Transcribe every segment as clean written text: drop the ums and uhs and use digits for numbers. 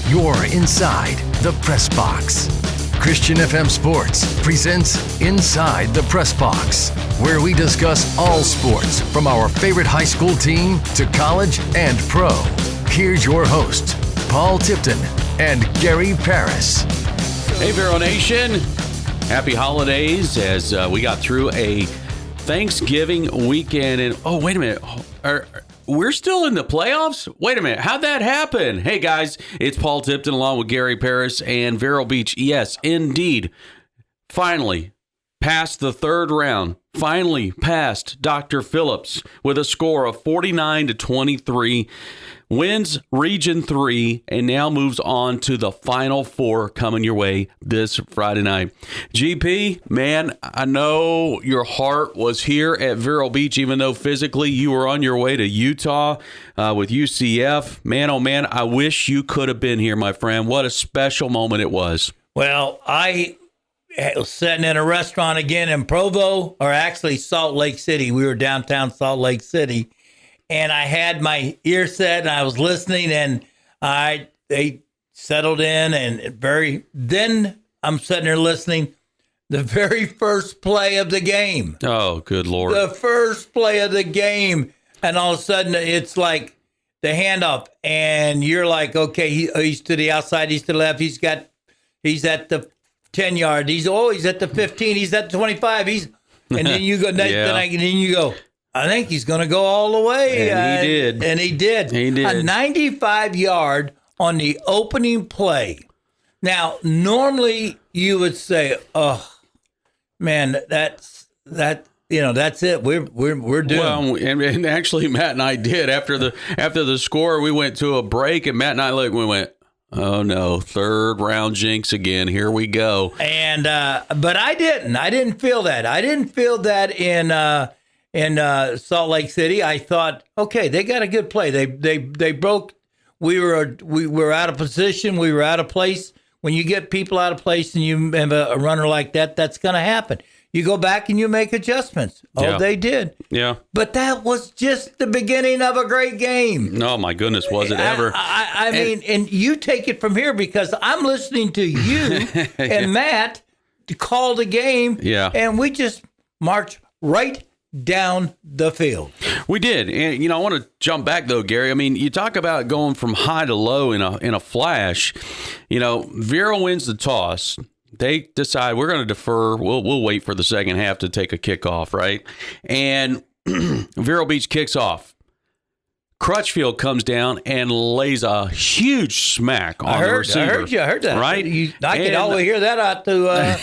You're inside the press box. Christian FM Sports presents Inside the Press Box, where we discuss all sports from our favorite high school team to college and pro. Here's your host, Paul Tipton and Gary Paris. Hey, Vero Nation. Happy holidays as we got through a Thanksgiving weekend. And oh, wait a minute. We're still in the playoffs? Wait a minute. How'd that happen? Hey, guys, it's Paul Tipton along with Gary Paris and Vero Beach. Yes, indeed. Finally passed the third round. Finally passed Dr. Phillips with a score of 49-23. Wins Region 3 and now moves on to the Final Four coming your way this Friday night. GP, man, I know your heart was here at Vero Beach, even though physically you were on your way to Utah with UCF. Man, oh man, I wish you could have been here, my friend. What a special moment it was. Well, I was sitting in a restaurant again in Provo, or actually Salt Lake City. We were downtown Salt Lake City. And I had my ear set, and I was listening, and they settled in, and then I'm sitting there listening. The very first play of the game. Oh, good Lord. The first play of the game. And all of a sudden, it's like the handoff, and you're like, okay, he's to the outside, he's to the left, he's at the 10-yard, he's at the 15, he's at the 25, and then you go, then you go, I think he's going to go all the way. And he did. And he did. He did. A 95-yard on the opening play. Now, normally you would say, "Oh, man, that's it. We're doomed." Well, and actually, Matt and I did after the score. We went to a break, and Matt and I looked. We went, "Oh no, third round jinx again. Here we go." And but I didn't. I didn't feel that. I didn't feel that in Salt Lake City. I thought, okay, they got a good play. They broke. We were out of position. We were out of place. When you get people out of place and you have a runner like that, that's going to happen. You go back and you make adjustments. Oh, they did. Yeah. But that was just the beginning of a great game. Oh, my goodness, was it ever. I mean, and you take it from here because I'm listening to you and Matt call the game. Yeah. And we just march right down the field. We did. And, I want to jump back, though, Gary. I mean, you talk about going from high to low in a flash. Vero wins the toss. They decide we're going to defer. We'll wait for the second half to take a kickoff, right? And Vero Beach kicks off. Crutchfield comes down and lays a huge smack on the receiver. I heard that. Right? I can always hear that out to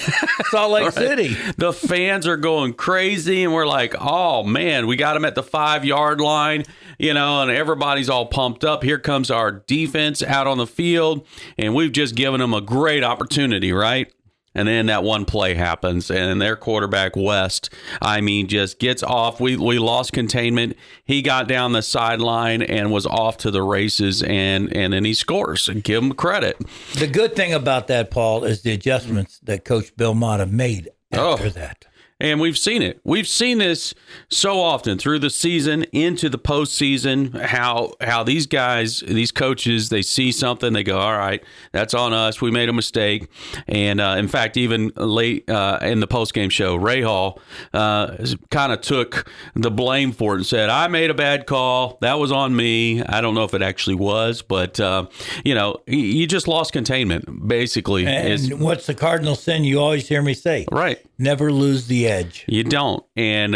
Salt Lake City. The fans are going crazy, and we're like, oh, man, we got him at the 5-yard line, and everybody's all pumped up. Here comes our defense out on the field, and we've just given them a great opportunity, right? And then that one play happens, and their quarterback, West, just gets off. We lost containment. He got down the sideline and was off to the races, and then he scores. And give him credit. The good thing about that, Paul, is the adjustments that Coach Bill Mott made after that. And we've seen it. We've seen this so often through the season, into the postseason, how these guys, these coaches, they see something, they go, all right, that's on us. We made a mistake. And, in fact, even late in the postgame show, Ray Hall kind of took the blame for it and said, I made a bad call. That was on me. I don't know if it actually was, but, you just lost containment, basically. And what's the cardinal sin you always hear me say? Right. Never lose the edge. You don't. And,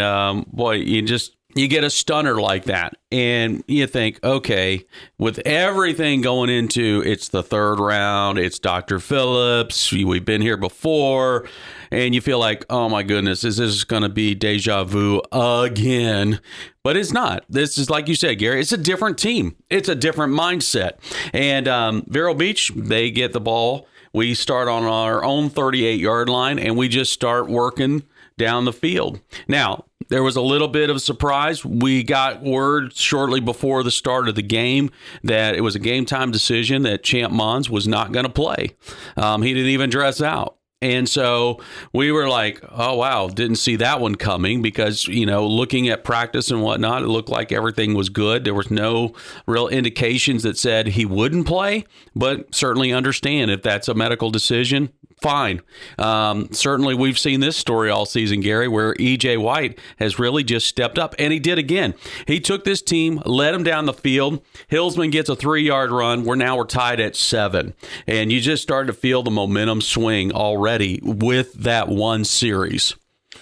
you get a stunner like that. And you think, okay, with everything going into it's the third round, it's Dr. Phillips, we've been here before, and you feel like, oh my goodness, is this going to be deja vu again? But it's not. This is, like you said, Gary, it's a different team. It's a different mindset. And Vero Beach, they get the ball. We start on our own 38-yard line, and we just start working down the field. Now, there was a little bit of a surprise. We got word shortly before the start of the game that it was a game time decision that Champ Mons was not going to play. He didn't even dress out. And so we were like, oh, wow, didn't see that one coming because, looking at practice and whatnot, it looked like everything was good. There was no real indications that said he wouldn't play, but certainly understand if that's a medical decision, fine. Certainly we've seen this story all season, Gary, where E.J. White has really just stepped up, and he did again. He took this team, led them down the field. Hillsman gets a 3-yard run. We're tied at 7. And you just started to feel the momentum swing already with that one series.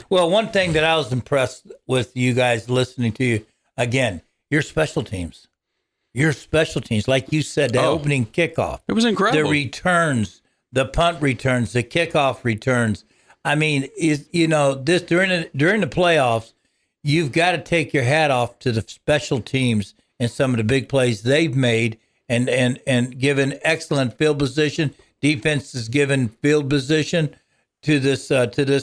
Well, one thing that I was impressed with you guys listening to you, again, your special teams. Your special teams, like you said, the opening kickoff. It was incredible. The returns, the punt returns, the kickoff returns. I mean, this during the playoffs, you've got to take your hat off to the special teams and some of the big plays they've made and given excellent field position. Defense is given field position to this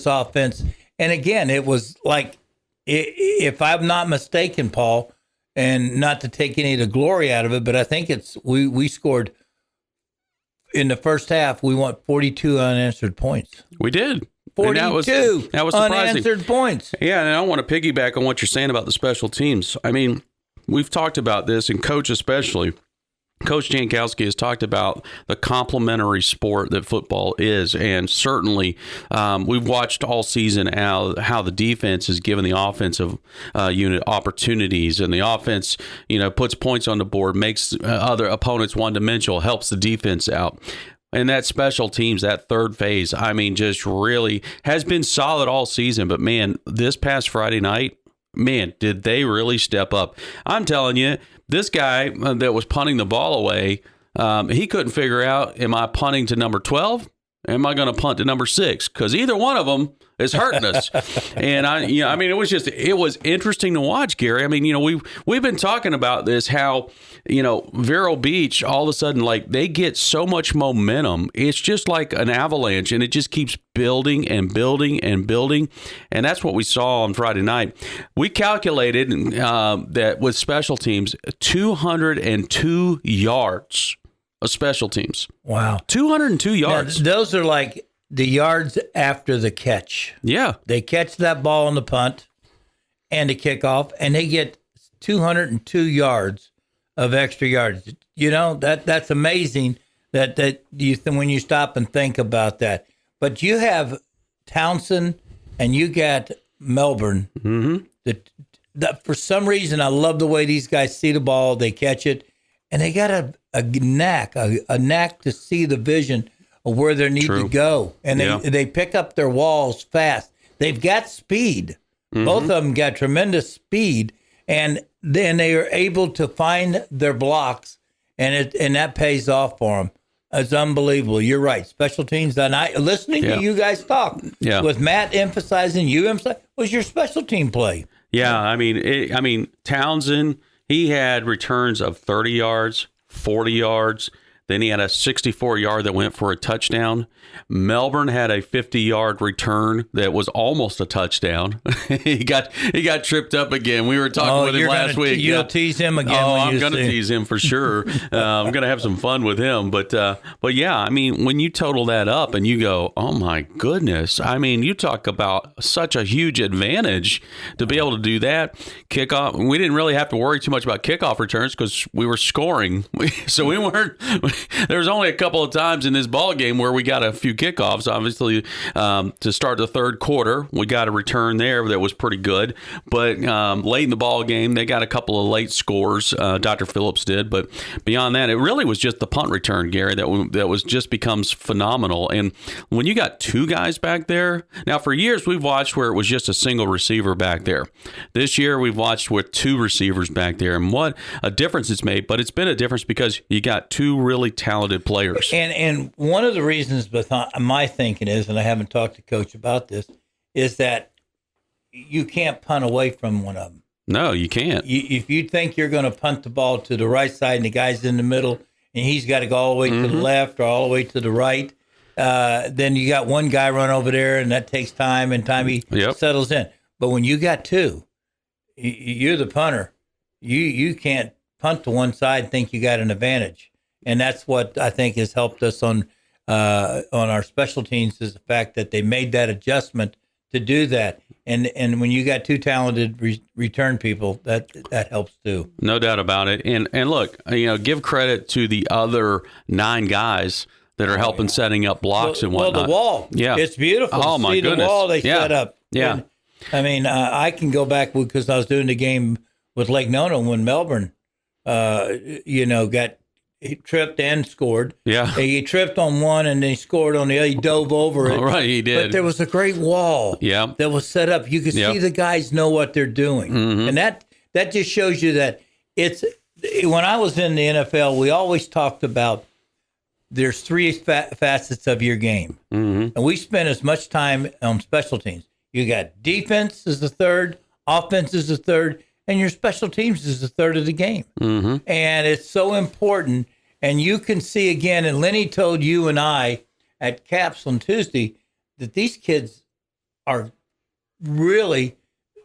offense. And again, it was like, if I'm not mistaken, Paul, and not to take any of the glory out of it, but I think we scored in the first half. We won 42 unanswered points. We did. 42 that was surprising. Unanswered points. Yeah, and I want to piggyback on what you're saying about the special teams. I mean, we've talked about this, and Coach especially. Coach Jankowski has talked about the complementary sport that football is, and certainly we've watched all season how the defense has given the offensive unit opportunities, and the offense, puts points on the board, makes other opponents one-dimensional, helps the defense out. And that special teams, that third phase, I mean, just really has been solid all season. But, man, this past Friday night, man, did they really step up. I'm telling you, this guy that was punting the ball away, he couldn't figure out, am I punting to number 12? Am I going to punt to number 6? Because either one of them is hurting us. And it was interesting to watch, Gary. I mean, we've been talking about this, how, Vero Beach, all of a sudden, like, they get so much momentum. It's just like an avalanche, and it just keeps building and building and building. And that's what we saw on Friday night. We calculated that with special teams, 202 yards of special teams. Wow. 202 yards. Now, those are like the yards after the catch. Yeah. They catch that ball on the punt and the kickoff, and they get 202 yards of extra yards. That's amazing that when you stop and think about that. But you have Townsend and you got Melbourne. Mm-hmm. That for some reason, I love the way these guys see the ball. They catch it, and they got a knack to see the vision of where they need to go. And they pick up their walls fast. They've got speed. Mm-hmm. Both of them got tremendous speed. And then they are able to find their blocks, and that pays off for them. It's unbelievable. You're right. Special teams. And listening to you guys talk with Matt emphasizing, was your special team play. Yeah, I mean, Townsend, he had returns of 30 yards, 40 yards. Then he had a 64-yard that went for a touchdown. Melbourne had a 50-yard return that was almost a touchdown. he got tripped up again. We were talking with him last week. You'll tease him again. I'm going to tease him for sure. I'm going to have some fun with him. But yeah, I mean, when you total that up and you go, oh my goodness, I mean, you talk about such a huge advantage to be able to do that. Kickoff. We didn't really have to worry too much about kickoff returns because we were scoring. So we weren't. There was only a couple of times in this ball game where we got a few kickoffs. Obviously, to start the third quarter, we got a return there that was pretty good. But late in the ball game, they got a couple of late scores. Dr. Phillips did, but beyond that, it really was just the punt return, Gary, that was just becomes phenomenal. And when you got two guys back there, now for years we've watched where it was just a single receiver back there. This year we've watched with two receivers back there, and what a difference it's made. But it's been a difference because you got two really talented players. And one of the reasons my thinking is, and I haven't talked to Coach about this, is that you can't punt away from one of them. No, you can't. If you think you're going to punt the ball to the right side and the guy's in the middle and he's got to go all the way to the left or all the way to the right, then you got one guy run over there and that takes time and he settles in. But when you got two, you're the punter. You can't punt to one side and think you got an advantage. And that's what I think has helped us on on our special teams is the fact that they made that adjustment to do that. And when you got two talented return people, that helps too. No doubt about it. And look, give credit to the other 9 guys that are helping setting up blocks and whatnot. Well, the wall, it's beautiful. Oh my goodness, the wall they set up. Yeah, and, I mean, I can go back because I was doing the game with Lake Nona when Melbourne, he tripped and scored. Yeah. He tripped on one and then he scored on the other. He dove over it. All right, he did. But there was a great wall that was set up. You could see the guys know what they're doing. Mm-hmm. And that just shows you that when I was in the NFL, we always talked about there's 3 facets of your game. Mm-hmm. And we spent as much time on special teams. You got defense is the third, offense is the third, and your special teams is a third of the game. Mm-hmm. And it's so important. And you can see again, and Lenny told you and I at Caps on Tuesday that these kids are really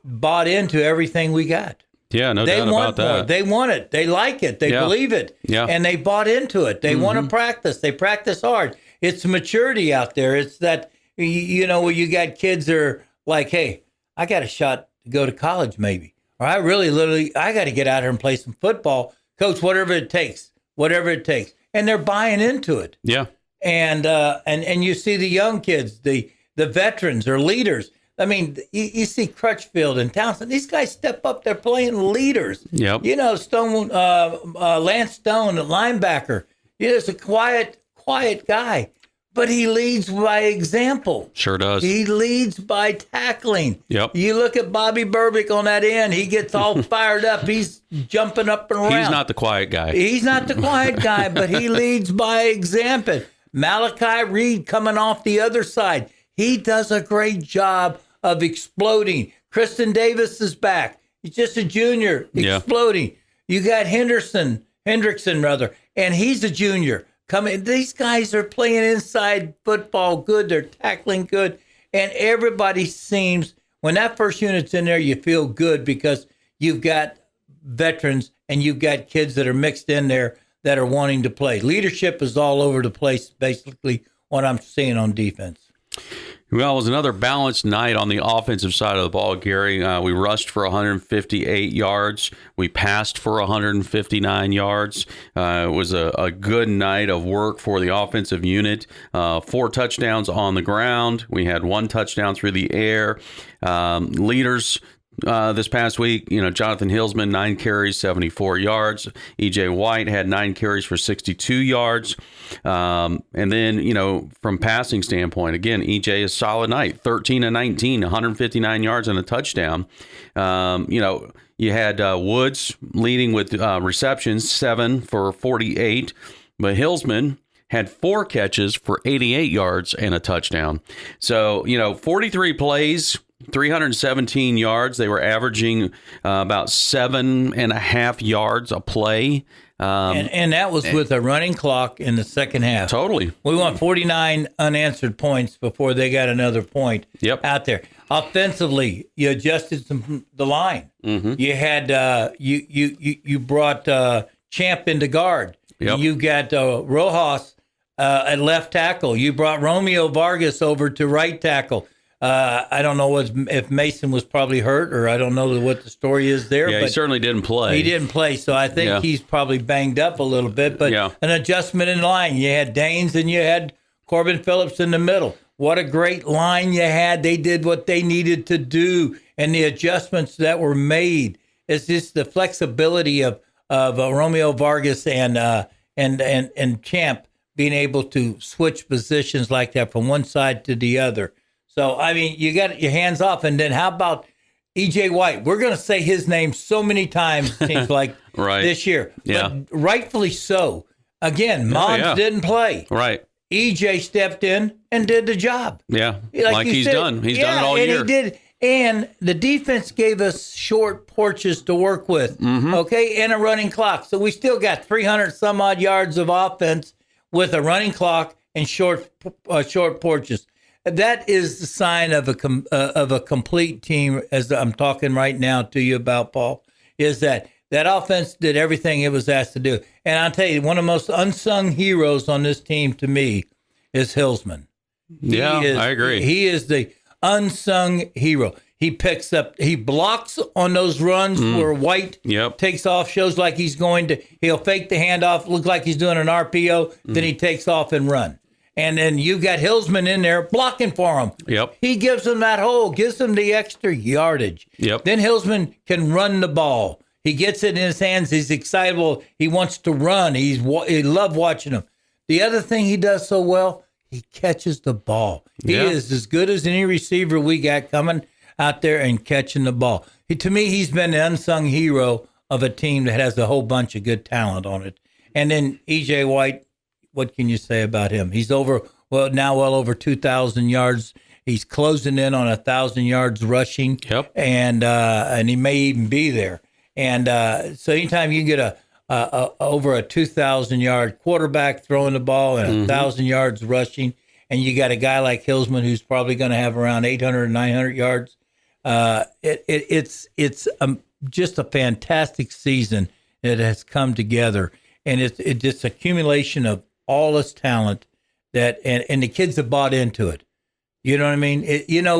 bought into everything we got. Yeah, no doubt about that. More. They want it. They like it. They believe it. Yeah. And they bought into it. They want to practice. They practice hard. It's maturity out there. It's that, where you got kids that are like, hey, I got a shot to go to college maybe. Or I got to get out here and play some football. Coach, whatever it takes. And they're buying into it. Yeah. And you see the young kids, the veterans or leaders. I mean, you see Crutchfield and Townsend. These guys step up. They're playing leaders. Yep. Lance Stone, the linebacker. He's a quiet guy. But he leads by example. Sure does. He leads by tackling. Yep. You look at Bobby Burbick on that end. He gets all fired up. He's jumping up and around. He's not the quiet guy. He's not the quiet guy, but he leads by example. Malachi Reed coming off the other side. He does a great job of exploding. Kristen Davis is back. He's just a junior exploding. You got Hendrickson, and he's a junior. These guys are playing inside football good. They're tackling good. And everybody seems, when that first unit's in there, you feel good because you've got veterans and you've got kids that are mixed in there that are wanting to play. Leadership is all over the place, basically, what I'm seeing on defense. Well, it was another balanced night on the offensive side of the ball, Gary. We rushed for 158 yards. We passed for 159 yards. It was a good night of work for the offensive unit. 4 touchdowns on the ground. We had 1 touchdown through the air. Leaders this past week, Jonathan Hillsman, 9 carries, 74 yards. E.J. White had 9 carries for 62 yards. And then, from passing standpoint, again, E.J. is solid night, 13 and 19, 159 yards and a touchdown. You had Woods leading with receptions, 7 for 48, but Hillsman had 4 catches for 88 yards and a touchdown. So, 43 plays, 317 yards. They were averaging about 7.5 yards a play. And that was with a running clock in the second half. Totally. We won 49 unanswered points before they got another point out there. Offensively, you adjusted the line. Mm-hmm. You had you brought Champ into guard. Yep. You got Rojas at left tackle. You brought Romeo Vargas over to right tackle. I don't know if Mason was probably hurt, or I don't know what the story is there. Yeah, but he certainly didn't play. He didn't play, so I think he's probably banged up a little bit. But an adjustment in line. You had Daines and you had Corbin Phillips in the middle. What a great line you had. They did what they needed to do, and the adjustments that were made. It's just the flexibility of Romeo Vargas and Champ being able to switch positions like that from one side to the other. So, I mean, you got your hands off. And then how about E.J. White? We're going to say his name so many times, it seems like, this year. Yeah. But rightfully so. Again, Mons didn't play. Right. E.J. stepped in and did the job. Yeah, like he's done. He's done it all year. And he did. And the defense gave us short porches to work with, and a running clock. So we still got 300-some-odd yards of offense with a running clock and short porches. That is the sign of a complete team, as I'm talking right now to you about, Paul, is that offense did everything it was asked to do. And I'll tell you, one of the most unsung heroes on this team to me is Hillsman. I agree. He is the unsung hero. He blocks on those runs where White takes off, shows like he'll fake the handoff, look like he's doing an RPO, then he takes off and run. And then you got Hillsman in there blocking for him. Yep. He gives him that hole, gives him the extra yardage. Yep. Then Hillsman can run the ball. He gets it in his hands. He's excitable. He wants to run. He loves watching him. The other thing he does so well, he catches the ball. He is as good as any receiver we got coming out there and catching the ball. To me, he's been the unsung hero of a team that has a whole bunch of good talent on it. And then E.J. White, what can you say about him? He's well over 2,000 yards. He's closing in on 1,000 yards rushing. Yep. And he may even be there. And so anytime you can get over a 2,000-yard quarterback throwing the ball and 1,000 yards rushing, and you got a guy like Hillsman who's probably going to have around 800 or 900 yards, it's just a fantastic season that has come together. And it's just accumulation of all this talent and the kids have bought into it. You know what I mean?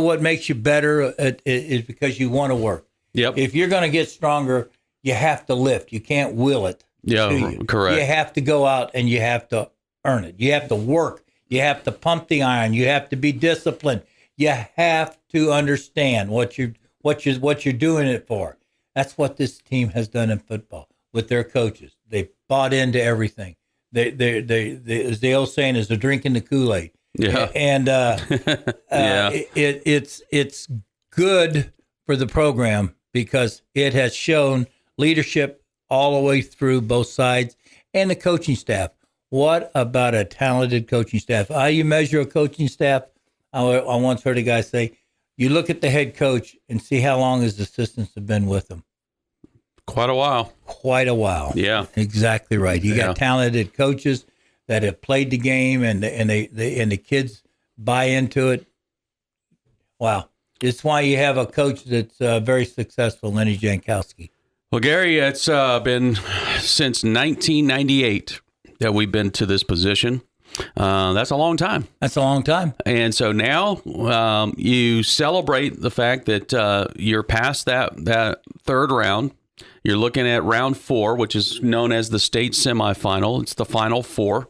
What makes you better is because you want to work. Yep. If you're going to get stronger, you have to lift. You can't will it. Yeah, correct. You have to go out and you have to earn it. You have to work. You have to pump the iron. You have to be disciplined. You have to understand what you're doing it for. That's what this team has done in football with their coaches. They bought into everything. They as the old saying is, they're drinking the Kool-Aid. Yeah. And it's good for the program because it has shown leadership all the way through both sides and the coaching staff. What about a talented coaching staff? How you measure a coaching staff? I once heard a guy say, you look at the head coach and see how long his assistants have been with him. Quite a while. Yeah. Exactly right. You got talented coaches that have played the game and the kids buy into it. Wow. It's why you have a coach that's very successful, Lenny Jankowski. Well, Gary, it's been since 1998 that we've been to this position. That's a long time. And so now you celebrate the fact that you're past that third round. You're looking at round 4, which is known as the state semifinal. It's the Final Four.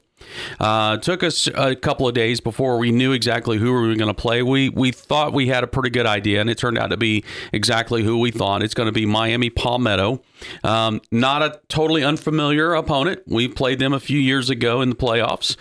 Took us a couple of days before we knew exactly who we were going to play. We thought we had a pretty good idea, and it turned out to be exactly who we thought. It's going to be Miami Palmetto. Not a totally unfamiliar opponent. We played them a few years ago in the playoffs.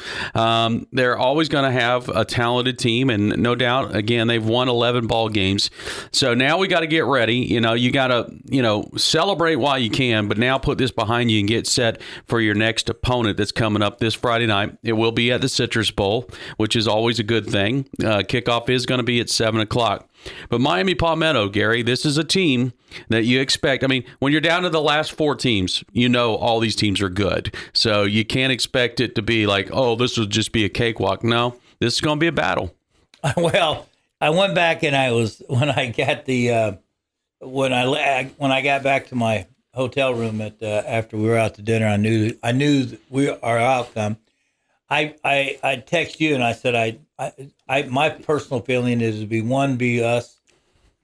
They're always going to have a talented team, and no doubt, again, they've won 11 ball games. So now we got to get ready. You got to, celebrate while you can, but now put this behind you and get set for your next opponent that's coming up this Friday night. It will be at the Citrus Bowl, which is always a good thing. Kickoff is going to be at 7 o'clock. But Miami Palmetto, Gary, this is a team that you expect. I mean, when you're down to the last 4 teams, all these teams are good. So you can't expect it to be like, oh, this will just be a cakewalk. No, this is going to be a battle. Well, I went back and when I got back to my hotel room after we were out to dinner, I knew our outcome. I text you and I said my personal feeling is it'd be us,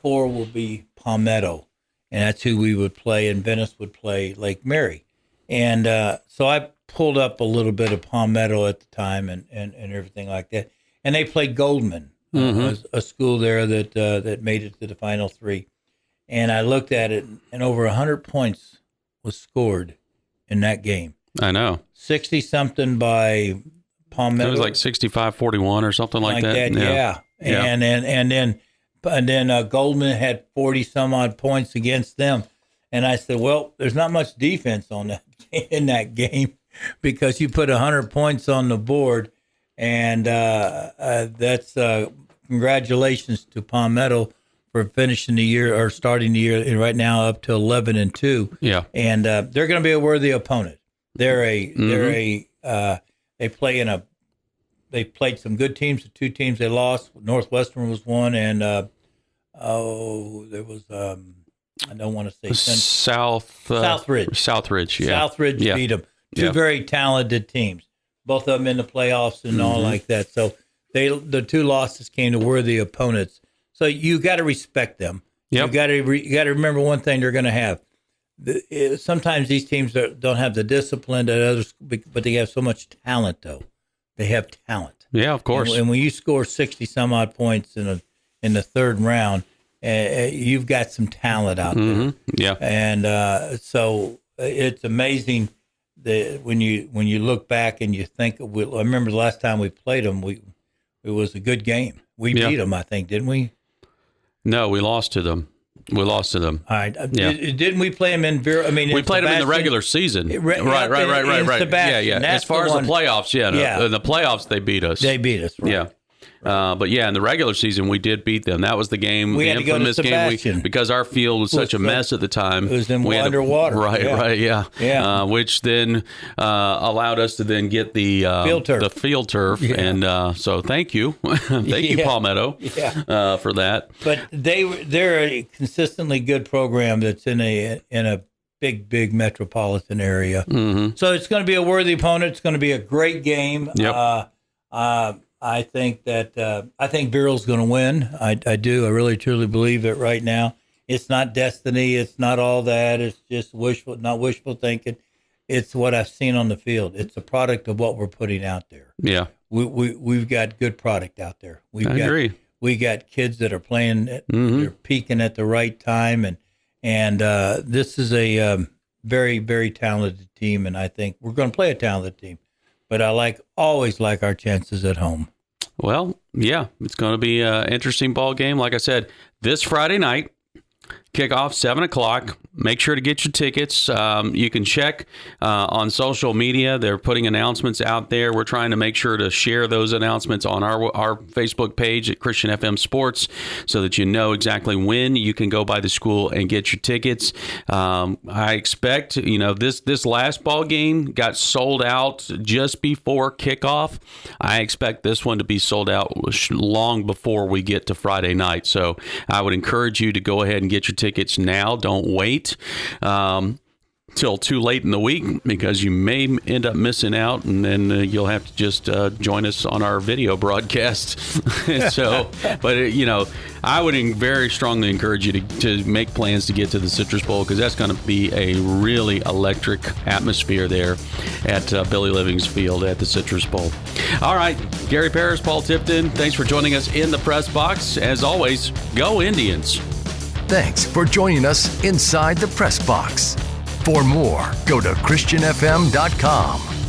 4 will be Palmetto, and that's who we would play, and Venice would play Lake Mary, and so I pulled up a little bit of Palmetto at the time and everything like that, and they played Goldman, a school there that made it to the Final 3, and I looked at it, and over 100 points was scored in that game. I know. 60-something by Palmetto. It was like 65-41 or something like that. Yeah. And then Goldman had 40-some odd points against them. And I said, well, there's not much defense on that in that game because you put 100 points on the board. And that's congratulations to Palmetto for finishing the year or starting the year right now up to 11-2. Yeah. And they're going to be a worthy opponent. They played some good teams. The 2 teams they lost, Northwestern was one, and there was I don't want to say Southridge. Southridge, yeah. Southridge beat them. 2 very talented teams. both of them in the playoffs and all like that. So the 2 losses came to worthy opponents. So you got to respect them. Yep. You got to remember one thing they're going to have. Sometimes these teams don't have the discipline that others, but they have so much talent. Though they have talent. Yeah, of course. And when you score 60 some odd points in the third round, you've got some talent out there. Yeah, and so it's amazing that when you look back and you think. I remember the last time we played them, it was a good game. We beat them, I think, didn't we? No, we lost to them. All right. Yeah. Didn't we play them in Vera? I mean, we played them in the regular season. Right. Yeah. As far as the playoffs, in the playoffs, they beat us. Right. Yeah. But in the regular season, we did beat them. That was the game, we the had infamous to go to game, Sebastian. because our field was such a mess at the time. It was underwater. Right. Which then allowed us to then get the field turf. Yeah. And so thank you. Thank you, Palmetto, for that. But they're a consistently good program that's in a big metropolitan area. Mm-hmm. So it's going to be a worthy opponent. It's going to be a great game. Yep. I think Burrell's going to win. I do. I really truly believe it right now. It's not destiny. It's not all that. It's just not wishful thinking. It's what I've seen on the field. It's a product of what we're putting out there. Yeah. We've got good product out there. I agree. We got kids that are playing. They're peaking at the right time, and this is a very, very talented team. And I think we're going to play a talented team. But I always like our chances at home. Well, yeah, it's going to be an interesting ball game. Like I said, this Friday night, kickoff 7:00. Make sure to get your tickets. You can check on social media. They're putting announcements out there. We're trying to make sure to share those announcements on our Facebook page at Christian FM Sports, so that you know exactly when you can go by the school and get your tickets. I expect, this last ball game got sold out just before kickoff. I expect this one to be sold out long before we get to Friday night. So I would encourage you to go ahead and get your tickets now. Don't wait till too late in the week, because you may end up missing out, and then you'll have to just join us on our video broadcast. So, but I would very strongly encourage you to make plans to get to the Citrus Bowl, because that's going to be a really electric atmosphere there at Billy Living's Field at the Citrus Bowl. All right, Gary Parrish, Paul Tipton, thanks for joining us in the press box. As always, go Indians. Thanks for joining us inside the press box. For more, go to ChristianFM.com.